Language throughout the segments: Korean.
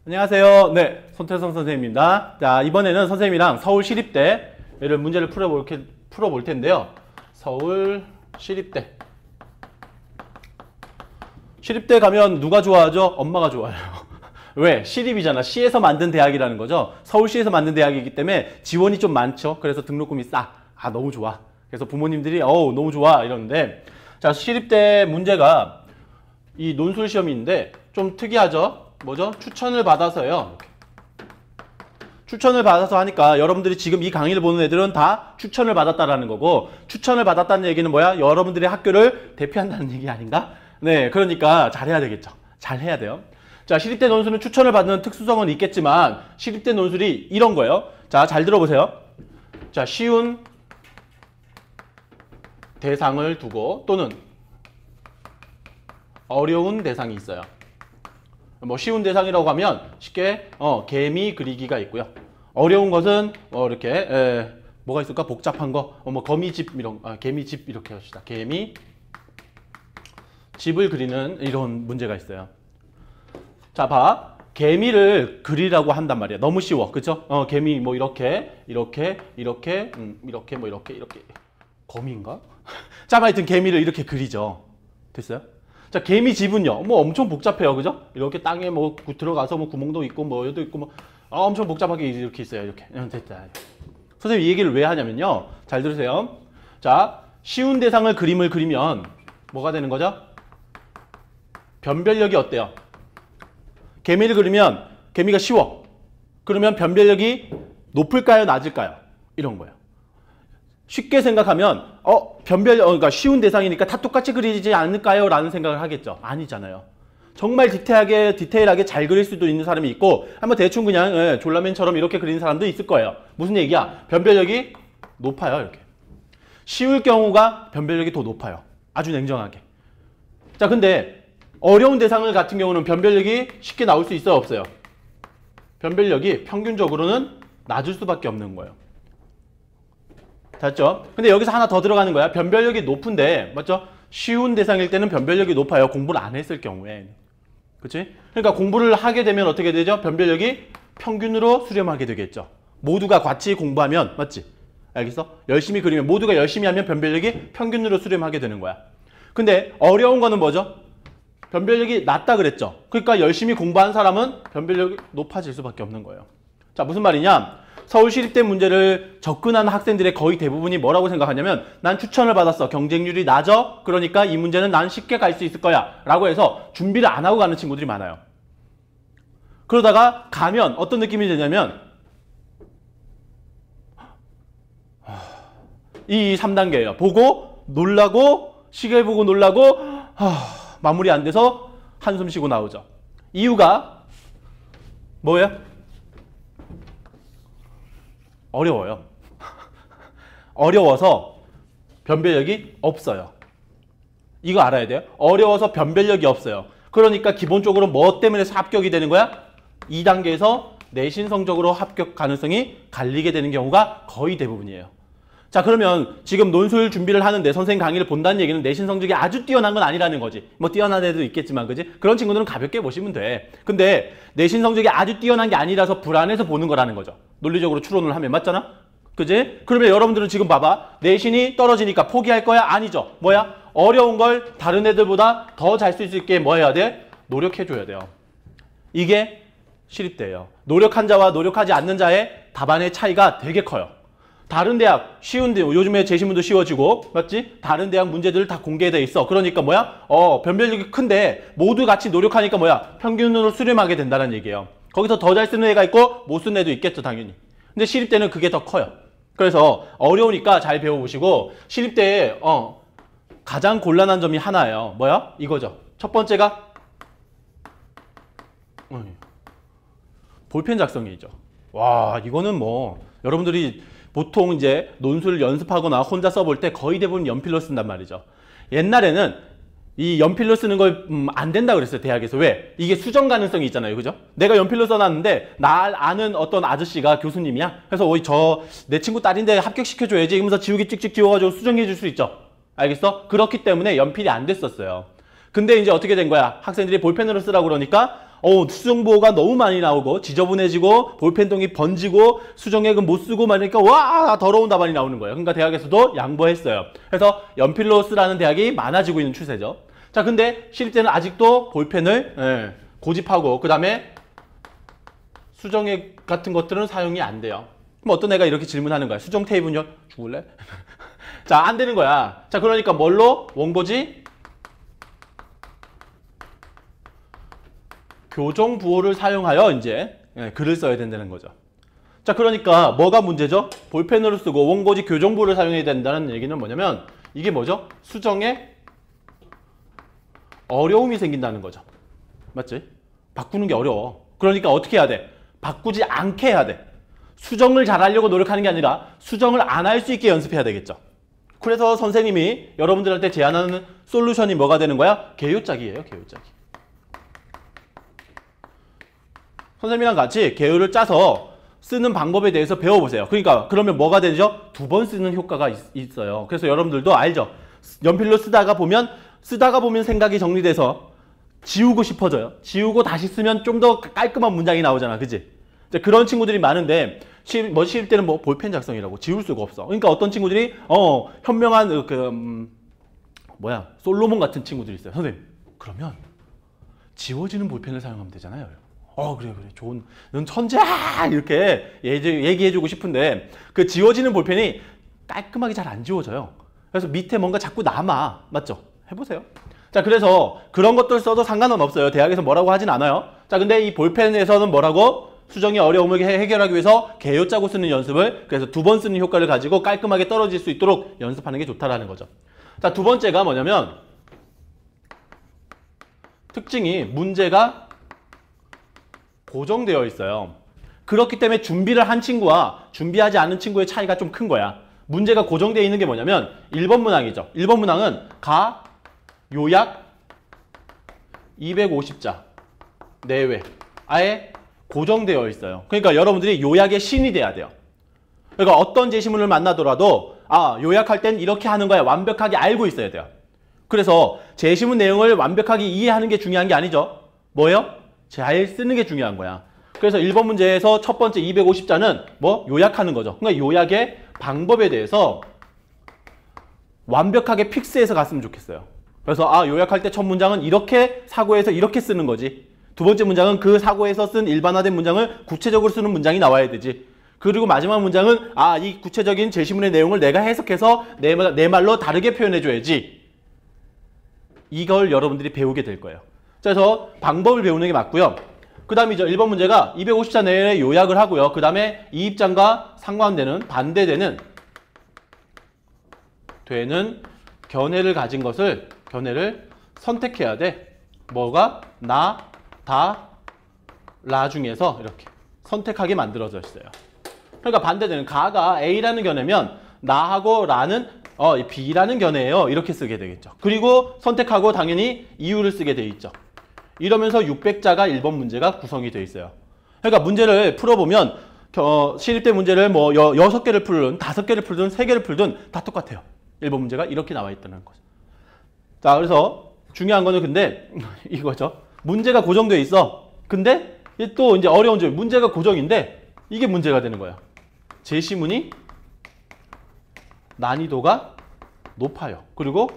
안녕하세요. 네, 손태성 선생님입니다. 자, 이번에는 선생님이랑 서울시립대를 문제를 풀어볼 텐데요. 서울시립대. 시립대 가면 누가 좋아하죠? 엄마가 좋아해요. 왜? 시립이잖아. 시에서 만든 대학이라는 거죠. 서울시에서 만든 대학이기 때문에 지원이 좀 많죠. 그래서 등록금이 싸. 아, 너무 좋아. 그래서 부모님들이 어우, 너무 좋아 이러는데, 자, 시립대 문제가 이 논술 시험인데 좀 특이하죠? 뭐죠? 추천을 받아서요. 추천을 받아서 하니까 여러분들이 지금 이 강의를 보는 애들은 다 추천을 받았다라는 거고, 추천을 받았다는 얘기는 뭐야? 여러분들의 학교를 대표한다는 얘기 아닌가? 네, 그러니까 잘해야 되겠죠. 잘해야 돼요. 자, 시립대 논술은 추천을 받는 특수성은 있겠지만 시립대 논술이 이런 거예요. 자, 잘 들어보세요. 자, 쉬운 대상을 두고 또는 어려운 대상이 있어요. 뭐 쉬운 대상이라고 하면 쉽게 개미 그리기가 있고요. 어려운 것은 이렇게 뭐가 있을까? 복잡한 거, 뭐 거미집 이런, 개미집 이렇게 합시다. 개미 집을 그리는 이런 문제가 있어요. 자, 봐. 개미를 그리라고 한단 말이야. 너무 쉬워, 그쵸? 개미 뭐 이렇게 뭐 이렇게 거미인가? 자, 하여튼 개미를 이렇게 그리죠. 됐어요? 자, 개미 집은요, 뭐 엄청 복잡해요, 그죠? 이렇게 땅에 뭐 들어가서 뭐 구멍도 있고 뭐 여도 있고 뭐 엄청 복잡하게 이렇게 있어요, 이렇게. 됐다. 선생님 이 얘기를 왜 하냐면요, 잘 들으세요. 자, 쉬운 대상을 그림을 그리면 뭐가 되는 거죠? 변별력이 어때요? 개미를 그리면 개미가 쉬워. 그러면 변별력이 높을까요, 낮을까요? 이런 거예요. 쉽게 생각하면 그러니까 쉬운 대상이니까 다 똑같이 그리지 않을까요? 라는 생각을 하겠죠. 아니잖아요. 정말 디테일하게 잘 그릴 수도 있는 사람이 있고, 한번 대충 그냥 졸라맨처럼 이렇게 그리는 사람도 있을 거예요. 무슨 얘기야? 변별력이 높아요, 이렇게. 쉬울 경우가 변별력이 더 높아요. 아주 냉정하게. 자, 근데 어려운 대상을 같은 경우는 변별력이 쉽게 나올 수 있어요, 없어요? 변별력이 평균적으로는 낮을 수밖에 없는 거예요. 됐죠? 근데 여기서 하나 더 들어가는 거야. 변별력이 높은데, 맞죠? 쉬운 대상일 때는 변별력이 높아요. 공부를 안 했을 경우에. 그치? 그러니까 공부를 하게 되면 어떻게 되죠? 변별력이 평균으로 수렴하게 되겠죠. 모두가 같이 공부하면, 맞지? 알겠어? 열심히 그리면, 모두가 열심히 하면 변별력이 평균으로 수렴하게 되는 거야. 근데 어려운 거는 뭐죠? 변별력이 낮다 그랬죠? 그러니까 열심히 공부한 사람은 변별력이 높아질 수밖에 없는 거예요. 자, 무슨 말이냐? 서울시립대 문제를 접근한 학생들의 거의 대부분이 뭐라고 생각하냐면, 난 추천을 받았어. 경쟁률이 낮아. 그러니까 이 문제는 난 쉽게 갈 수 있을 거야. 라고 해서 준비를 안 하고 가는 친구들이 많아요. 그러다가 가면 어떤 느낌이 드냐면, 이 3단계예요. 보고, 놀라고, 시계 보고 놀라고, 마무리 안 돼서 한숨 쉬고 나오죠. 이유가 뭐예요? 어려워요. 어려워서 변별력이 없어요. 이거 알아야 돼요. 어려워서 변별력이 없어요. 그러니까 기본적으로 뭐 때문에 합격이 되는 거야? 2단계에서 내신 성적으로 합격 가능성이 갈리게 되는 경우가 거의 대부분이에요. 자, 그러면 지금 논술 준비를 하는데 선생님 강의를 본다는 얘기는 내신 성적이 아주 뛰어난 건 아니라는 거지. 뭐 뛰어난 애도 있겠지만, 그지? 그런 친구들은 가볍게 보시면 돼. 근데 내신 성적이 아주 뛰어난 게 아니라서 불안해서 보는 거라는 거죠. 논리적으로 추론을 하면. 맞잖아? 그지? 그러면 여러분들은 지금 봐봐. 내신이 떨어지니까 포기할 거야? 아니죠. 뭐야? 어려운 걸 다른 애들보다 더 잘 쓸 수 있게 뭐 해야 돼? 노력해줘야 돼요. 이게 시립대예요. 노력한 자와 노력하지 않는 자의 답안의 차이가 되게 커요. 다른 대학 쉬운데 요즘에 재신문도 쉬워지고, 맞지? 다른 대학 문제들 다 공개돼 있어. 그러니까 뭐야? 변별력이 큰데 모두 같이 노력하니까 뭐야? 평균으로 수렴하게 된다는 얘기예요. 거기서 더 잘 쓰는 애가 있고 못 쓰는 애도 있겠죠, 당연히. 근데 시립대는 그게 더 커요. 그래서 어려우니까 잘 배워보시고, 시립대에 가장 곤란한 점이 하나예요. 뭐야? 이거죠. 첫 번째가 볼펜 작성이죠. 와, 이거는 뭐 여러분들이 보통 이제 논술 연습하거나 혼자 써볼 때 거의 대부분 연필로 쓴단 말이죠. 옛날에는 이 연필로 쓰는 걸 안 된다 그랬어요, 대학에서. 왜? 이게 수정 가능성이 있잖아요, 그죠? 내가 연필로 써놨는데 날 아는 어떤 아저씨가 교수님이야. 그래서 내 친구 딸인데 합격시켜줘야지 이러면서 지우개 찍찍 지워가지고 수정해 줄 수 있죠. 알겠어? 그렇기 때문에 연필이 안 됐었어요. 근데 이제 어떻게 된 거야? 학생들이 볼펜으로 쓰라고 그러니까 수정보호가 너무 많이 나오고 지저분해지고 볼펜통이 번지고 수정액은 못 쓰고 말니까 와 더러운 답안이 나오는 거예요. 그러니까 대학에서도 양보했어요. 그래서 연필로 쓰라는 대학이 많아지고 있는 추세죠. 자, 근데 시립대는 아직도 볼펜을 고집하고 그 다음에 수정액 같은 것들은 사용이 안 돼요. 그럼 어떤 애가 이렇게 질문하는 거야. 수정 테이프는요? 죽을래? 자, 안 되는 거야. 자, 그러니까 뭘로? 원고지 교정 부호를 사용하여 이제 글을 써야 된다는 거죠. 자, 그러니까 뭐가 문제죠? 볼펜으로 쓰고 원고지 교정 부호를 사용해야 된다는 얘기는 뭐냐면 이게 뭐죠? 수정에 어려움이 생긴다는 거죠. 맞지? 바꾸는 게 어려워. 그러니까 어떻게 해야 돼? 바꾸지 않게 해야 돼. 수정을 잘하려고 노력하는 게 아니라 수정을 안 할 수 있게 연습해야 되겠죠. 그래서 선생님이 여러분들한테 제안하는 솔루션이 뭐가 되는 거야? 개요짝이에요. 개요짝이. 선생님이랑 같이 개요를 짜서 쓰는 방법에 대해서 배워보세요. 그러니까 그러면 뭐가 되죠? 2번 쓰는 효과가 있어요. 그래서 여러분들도 알죠? 연필로 쓰다가 보면 생각이 정리돼서 지우고 싶어져요. 지우고 다시 쓰면 좀 더 깔끔한 문장이 나오잖아. 그지? 그런 친구들이 많은데 시립 때는 뭐 볼펜 작성이라고 지울 수가 없어. 그러니까 어떤 친구들이 현명한 솔로몬 같은 친구들이 있어요. 선생님, 그러면 지워지는 볼펜을 사용하면 되잖아요. 그래 좋은, 넌 천재야 이렇게 얘기해주고 싶은데 그 지워지는 볼펜이 깔끔하게 잘 안 지워져요. 그래서 밑에 뭔가 자꾸 남아. 맞죠? 해보세요. 자, 그래서 그런 것들 써도 상관은 없어요. 대학에서 뭐라고 하진 않아요. 자, 근데 이 볼펜에서는 뭐라고? 수정의 어려움을 해결하기 위해서 개요 짜고 쓰는 연습을, 그래서 2번 쓰는 효과를 가지고 깔끔하게 떨어질 수 있도록 연습하는 게 좋다라는 거죠. 자, 두 번째가 뭐냐면 특징이 문제가 고정되어 있어요. 그렇기 때문에 준비를 한 친구와 준비하지 않은 친구의 차이가 좀 큰 거야. 문제가 고정되어 있는 게 뭐냐면 1번 문항이죠. 1번 문항은 가, 요약 250자 내외 아예 고정되어 있어요. 그러니까 여러분들이 요약의 신이 돼야 돼요. 그러니까 어떤 제시문을 만나더라도 요약할 땐 이렇게 하는 거야. 완벽하게 알고 있어야 돼요. 그래서 제시문 내용을 완벽하게 이해하는 게 중요한 게 아니죠. 뭐예요? 잘 쓰는 게 중요한 거야. 그래서 1번 문제에서 첫 번째 250자는 요약하는 거죠. 그러니까 요약의 방법에 대해서 완벽하게 픽스해서 갔으면 좋겠어요. 그래서 요약할 때 첫 문장은 이렇게 사고해서 이렇게 쓰는 거지. 두 번째 문장은 그 사고에서 쓴 일반화된 문장을 구체적으로 쓰는 문장이 나와야 되지. 그리고 마지막 문장은 이 구체적인 제시문의 내용을 내가 해석해서 내 말로 다르게 표현해줘야지. 이걸 여러분들이 배우게 될 거예요. 그래서 방법을 배우는 게 맞고요. 그 다음이죠. 1번 문제가 250자 내에 요약을 하고요. 그 다음에 이 입장과 상반되는 반대되는 견해를 가진 것을 선택해야 돼. 뭐가? 나, 다, 라 중에서 이렇게 선택하게 만들어져 있어요. 그러니까 반대되는 가가 A라는 견해면 나하고 라는 B라는 견해예요. 이렇게 쓰게 되겠죠. 그리고 선택하고 당연히 이유를 쓰게 돼 있죠. 이러면서 600자가 1번 문제가 구성이 되어 있어요. 그러니까 문제를 풀어보면 시립대 문제를 6개를 풀든 5개를 풀든 3개를 풀든 다 똑같아요. 1번 문제가 이렇게 나와 있다는 거죠. 자, 그래서 중요한 거는 근데 이거죠. 문제가 고정되어 있어. 근데 또 이제 어려운 점, 문제가 고정인데 이게 문제가 되는 거야. 제시문이 난이도가 높아요. 그리고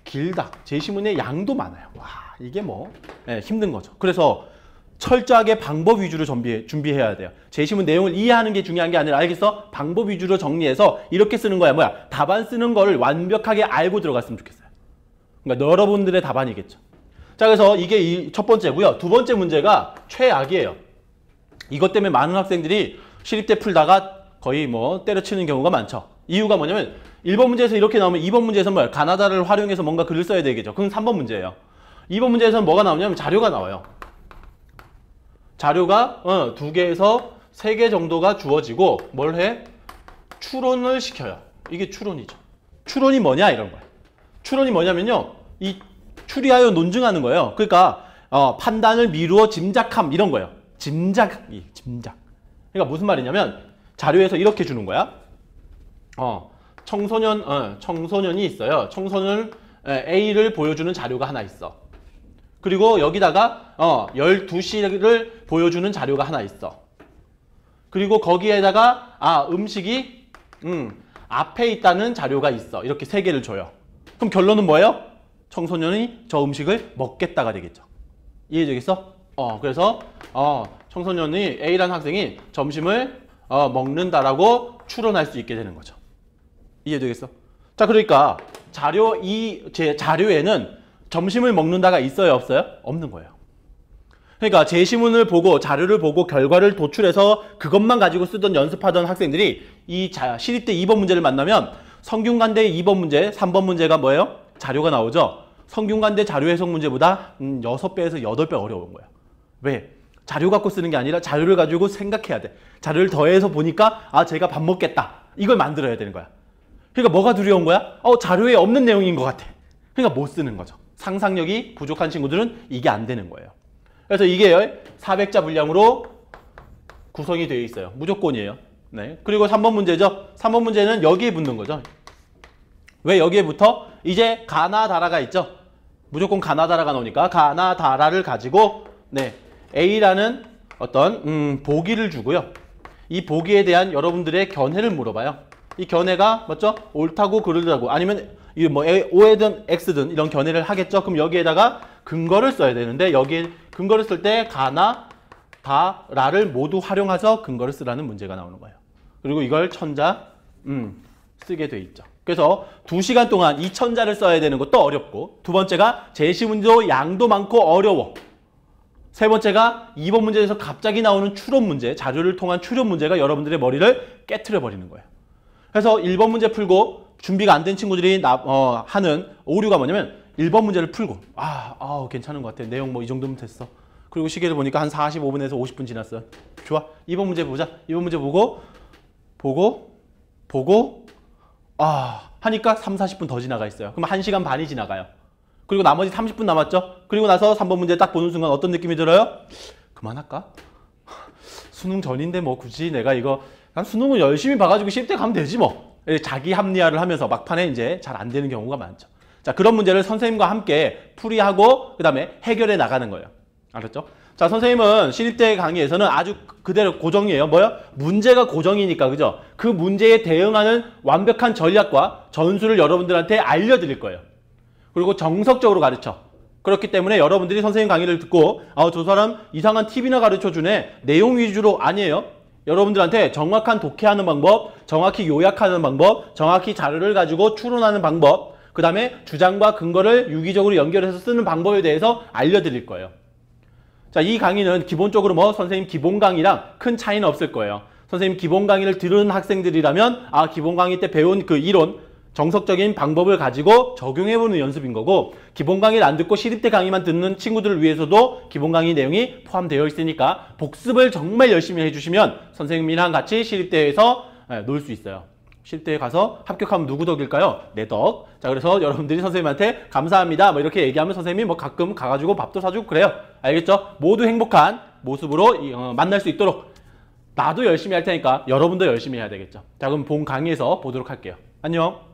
길다. 제시문의 양도 많아요. 와, 이게 힘든 거죠. 그래서 철저하게 방법 위주로 준비해야 돼요. 제시문 내용을 이해하는 게 중요한 게 아니라 알겠어? 방법 위주로 정리해서 이렇게 쓰는 거야. 답안 쓰는 거를 완벽하게 알고 들어갔으면 좋겠어요. 그러니까 여러분들의 답안이겠죠. 자, 그래서 이게 첫 번째고요. 두 번째 문제가 최악이에요. 이것 때문에 많은 학생들이 시립대 풀다가 거의 때려치는 경우가 많죠. 이유가 뭐냐면 1번 문제에서 이렇게 나오면 2번 문제에서 가나다를 활용해서 뭔가 글을 써야 되겠죠. 그건 3번 문제예요. 2번 문제에서는 뭐가 나오냐면 자료가 나와요. 자료가 2개에서 3개 정도가 주어지고 뭘 해? 추론을 시켜요. 이게 추론이죠. 추론이 뭐냐 이런 거예요. 추론이 뭐냐면요. 이 추리하여 논증하는 거예요. 그러니까 판단을 미루어 짐작함 이런 거예요. 짐작. 그러니까 무슨 말이냐면 자료에서 이렇게 주는 거야. 청소년이 있어요. 청소년 A를 보여주는 자료가 하나 있어. 그리고 여기다가 12시를 보여주는 자료가 하나 있어. 그리고 거기에다가 음식이 앞에 있다는 자료가 있어. 이렇게 세 개를 줘요. 그럼 결론은 뭐예요? 청소년이 저 음식을 먹겠다가 되겠죠. 이해되겠어? 그래서 청소년이 A라는 학생이 점심을 먹는다라고 추론할 수 있게 되는 거죠. 이해되겠어? 자, 그러니까 제 자료에는 점심을 먹는다가 있어요, 없어요? 없는 거예요. 그러니까 제시문을 보고 자료를 보고 결과를 도출해서 그것만 가지고 쓰던 연습하던 학생들이 이 시립대 2번 문제를 만나면 성균관대 2번 문제, 3번 문제가 뭐예요? 자료가 나오죠. 성균관대 자료 해석 문제보다 6배에서 8배 어려운 거야. 왜? 자료 갖고 쓰는 게 아니라 자료를 가지고 생각해야 돼. 자료를 더해서 보니까 제가 밥 먹겠다. 이걸 만들어야 되는 거야. 그러니까 뭐가 두려운 거야? 자료에 없는 내용인 것 같아. 그러니까 못 쓰는 거죠. 상상력이 부족한 친구들은 이게 안 되는 거예요. 그래서 이게 400자 분량으로 구성이 되어 있어요. 무조건이에요. 네. 그리고 3번 문제죠. 3번 문제는 여기에 붙는 거죠. 왜 여기에 붙어? 이제 가나다라가 있죠. 무조건 가나다라가 나오니까 가나다라를 가지고 A라는 어떤 보기를 주고요. 이 보기에 대한 여러분들의 견해를 물어봐요. 이 견해가 맞죠? 옳다고 그르다고 아니면 O든 X든 이런 견해를 하겠죠. 그럼 여기에다가 근거를 써야 되는데 여기에 근거를 쓸 때 가나, 다라를 모두 활용해서 근거를 쓰라는 문제가 나오는 거예요. 그리고 이걸 천자 쓰게 돼 있죠. 그래서 2시간 동안 이 천자를 써야 되는 것도 어렵고 두 번째가 제시문제도 양도 많고 어려워. 세 번째가 2번 문제에서 갑자기 나오는 추론 문제, 자료를 통한 추론 문제가 여러분들의 머리를 깨트려 버리는 거예요. 그래서 1번 문제 풀고 준비가 안 된 친구들이 하는 오류가 뭐냐면 1번 문제를 풀고 괜찮은 것 같아. 내용 이 정도면 됐어. 그리고 시계를 보니까 한 45분에서 50분 지났어. 좋아. 2번 문제 보자. 2번 문제 보고 하니까 3, 40분 더 지나가 있어요. 그럼 1시간 반이 지나가요. 그리고 나머지 30분 남았죠. 그리고 나서 3번 문제 딱 보는 순간 어떤 느낌이 들어요? 그만할까? 수능 전인데 굳이 내가 난 수능은 열심히 봐가지고 시립대 가면 되지 뭐. 자기 합리화를 하면서 막판에 이제 잘 안 되는 경우가 많죠. 자, 그런 문제를 선생님과 함께 풀이하고 그 다음에 해결해 나가는 거예요. 알았죠? 자, 선생님은 시립대 강의에서는 아주 그대로 고정이에요. 문제가 고정이니까, 그죠? 그 문제에 대응하는 완벽한 전략과 전술을 여러분들한테 알려드릴 거예요. 그리고 정석적으로 가르쳐. 그렇기 때문에 여러분들이 선생님 강의를 듣고 저 사람 이상한 팁이나 가르쳐주네. 내용 위주로 아니에요. 여러분들한테 정확한 독해하는 방법, 정확히 요약하는 방법, 정확히 자료를 가지고 추론하는 방법, 그 다음에 주장과 근거를 유기적으로 연결해서 쓰는 방법에 대해서 알려드릴 거예요. 자, 이 강의는 기본적으로 선생님 기본 강의랑 큰 차이는 없을 거예요. 선생님 기본 강의를 들은 학생들이라면 기본 강의 때 배운 그 이론, 정석적인 방법을 가지고 적용해보는 연습인 거고 기본 강의를 안 듣고 시립대 강의만 듣는 친구들을 위해서도 기본 강의 내용이 포함되어 있으니까 복습을 정말 열심히 해주시면 선생님이랑 같이 시립대에서 놀 수 있어요. 시립대에 가서 합격하면 누구 덕일까요? 내 덕. 자, 그래서 여러분들이 선생님한테 감사합니다 이렇게 얘기하면 선생님이 가끔 가가지고 밥도 사주고 그래요. 알겠죠? 모두 행복한 모습으로 만날 수 있도록 나도 열심히 할 테니까 여러분도 열심히 해야 되겠죠. 자, 그럼 본 강의에서 보도록 할게요. 안녕.